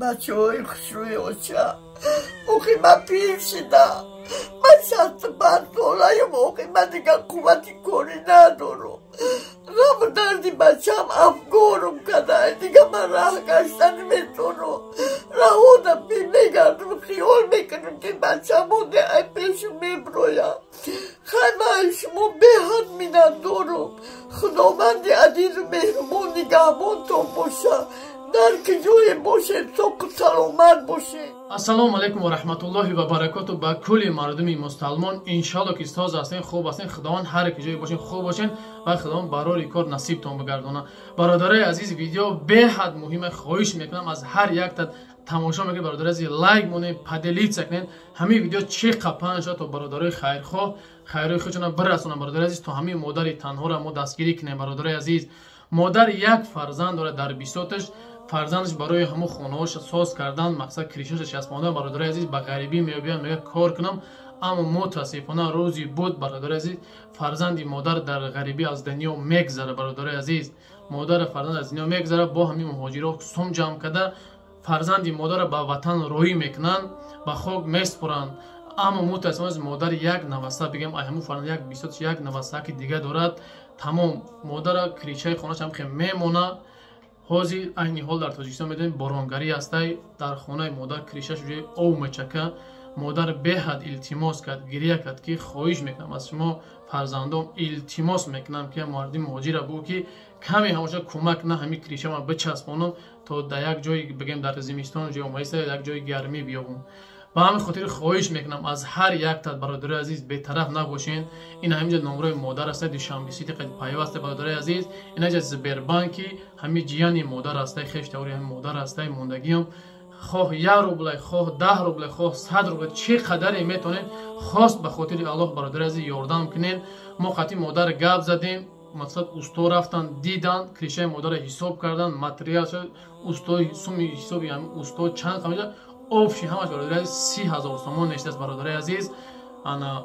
بچه های خوشروی اوچه موقعی من پیر شدم من 65 ساله موقعی من دیگه قوتی کاری ندارم رفت دردی بچم افگارم کده دیگه من راه گشتن میتونم رهودم میگردم خیال میکنم که بچم مونده ای پیشم میبرویم خیلی شما به حد میندارم خداوند عزیز و مهربان نگهبانتون باشه در که جای باشه ساق سلامت باشه. السلام علیکم و رحمت الله و برکاته به کل مردم مسلمان. انشالله که استاد هستین خوب هستین خداوند هر کی جای باشین خوب باشین و خداوند برای کار نصیبتون بگردونه. برادرای عزیز ویدیو به حد مهمه خواهش میکنم از هر یک تا تماشا میکنید برادر عزیز لایک مونه پدلیت سکنین همین ویدیو چه قپن شد تا برادرای خیرخواه خیرای خودشون برسونن. برادر عزیز تو همین مادر تنها را ما دستگیری کنیم. برادرای عزیز مادر یک فرزند داره در بیسوتش فرزندش برای همو خونه‌هاش ساز کردن مقصد کریشش چسباندن. برادر عزیز به غریبی میابیان میگه کار کنم اما متاسفانه روزی بود برادر عزیز فرزندی مادر در غریبی از دنیا میگذره. برادر عزیز مادر فرزند از دنیا میگذره با همین مهاجرا سوم جمع کرده فرزندی مادر به وطن روی میکنن به خاک میسپرن. اما متاسفانه مادر یک نوسته بگم همو فرزند یک بیسوت یک نوسته که دیگه دارد تمام مادر کریچه خونه‌اش هم که میمونه. حاضر عینی حال در تاجیکستان میدونیم بارانگری هسته در خانه مادر کریشش روی او میچکه. مادر به حد التماس کرد گریه کرد که خواهش میکنم از شما فرزندام التماس میکنم که مردم مهاجر بو که کمی هموشه کمک نه همین کریشه ما بچسبونم تا در یک جای بگیم در زمستان جای اومایسته یک جای گرمی بیابم. با همین خاطر خواهش میکنم از هر یک تا برادر عزیز به طرف نباشین. این همینجا نمره مادر است دوشنبه سیتی قد پیوسته برادر عزیز اینا از زبربانکی همین جیانی مادر است خیش توری همین مادر است موندگیم خواه 1 روبل خواه 10 روبل خواه 100 روبل چه قدری میتونین خواست به خاطر الله برادر عزیز یاردم کنین. ما خاطی مادر گپ زدیم مثلا اوستا رفتن دیدن کلیشه مادر حساب کردن ماتریال شد اوستا سومی حسابی هم اوستا چند قمیجا اوفشی همش برادر عزیز 30,000 تومان نشته است. برادر عزیز انا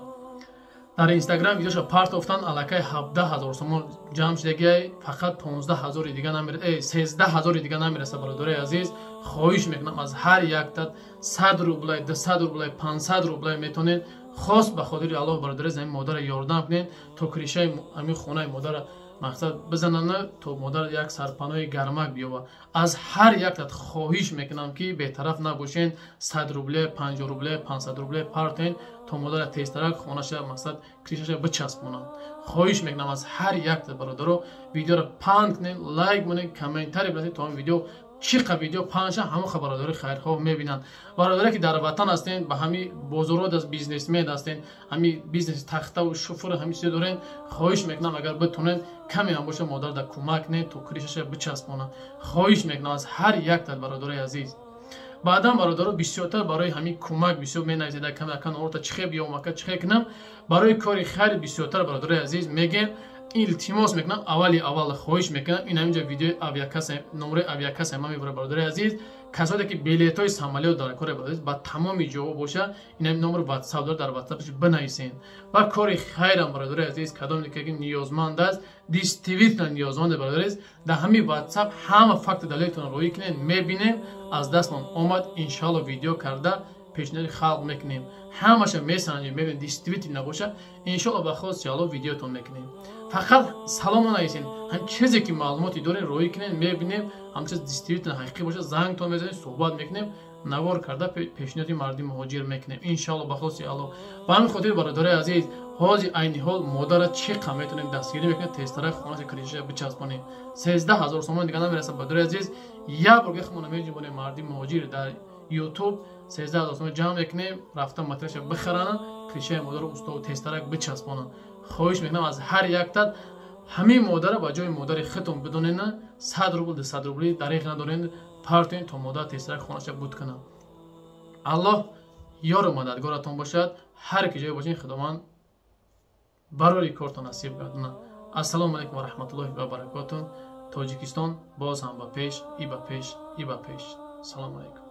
در اینستاگرام ویدیوشو پارت افتن الکه 17,000 تومان جمع شدگی فقط 15,000 دیگه نمیره 13,000 دیگه نمیرسه. برادر عزیز خواهش میکنم از هر یک تا 100 روبل 200 روبل 500 روبل میتونین خاص به خاطر الله برادر عزیز این مادر یاردم کنین تو کریشه همین خونه مادر مقصد بزنن تو مادر یک سرپناه گرمک بیاوه. از هر یک تا خواهش میکنم که به طرف نباشین 100 روبل 50 روبل 500 روبل پارتین تو مادر تیسترک خونش مقصد کریشش بچسبونن. خواهش میکنم از هر یک تا برادرو ویدیو رو پاند کنین لایک کنین کامنتاری بزنید تا این ویدیو چی ویدیو پانچه همون خبراداری خیرخواه میبینن. برادری که در وطن هستین به همین بزرگ از بیزنسمن هستین همین بیزنس تخته و شوفر همین چیز دارین خواهش میکنم اگر بتونین کمی هم باشه مادر در کمک نه تو کریشش بچسبونن. خواهش میکنم از هر یک تا برادرای عزیز بعدا برادرها بسیارتر برای همین کمک بسیار مینازیده کم کن اورتا چخه بیام که چخه کنم برای کاری خیر بسیارتر برادرای عزیز میگن التماس میکنم اول خواهش میکنم این همینجا ویدیو اویاکاس نمره اویاکاس ما میبره برادر عزیز کسایی که بلیط های سامالیو داره کار برادر با تمام جواب باشه این همین نمره واتساپ داره در واتساپش بنویسین و کاری خیرم برادر عزیز کدومی که نیازمند است دیستریبیوت نیازمند برادر عزیز در همین واتساپ همه فکت دلیلتون روی کنین میبینین از دستمون اومد ان شاء الله ویدیو کرده پیشنهاد خلق میکنیم همش میسنجیم میبینید دیستریبیوت نباشه ان شاء الله بخواست ان ویدیوتون میکنیم. فقط سلام نایسین هم چیزی که معلوماتی دارین روی کنین میبینیم هم چیز دیستریبیوت حقیقی باشه زنگ تون میزنید صحبت میکنیم نوار کرده پیشنهاد مردم مهاجر میکنیم ان شاء الله بخواست ان با همین خاطر برادرای عزیز حاضر عینی حال مادر چه کم میتونیم دستگیری بکنیم تسترک خونش کریشه بچسبونیم 13,000 تومان دیگه نمیرسه. برادرای عزیز یا برگه خمون میجونیم مردم مهاجر در یوتیوب 13,000 تومان جمع میکنیم رفتن ماتریالش بخرن کریشه مادر اوستا و تسترک بچسبونن. خواهش میکنم از هر یک تا همین مادر با جای مادر خودتون بدونین 100 روبل 200 روبل دریغ ندارین پارتین تا مادر تسترک خونش بود کنه. الله یار و مددگارتون باشد. هر کی جای باشین خداوند برای کارتون نصیب گردونه. السلام علیکم و رحمت الله و برکاته. تاجیکستان باز هم با پیش ای با پیش ای با پیش. سلام علیکم.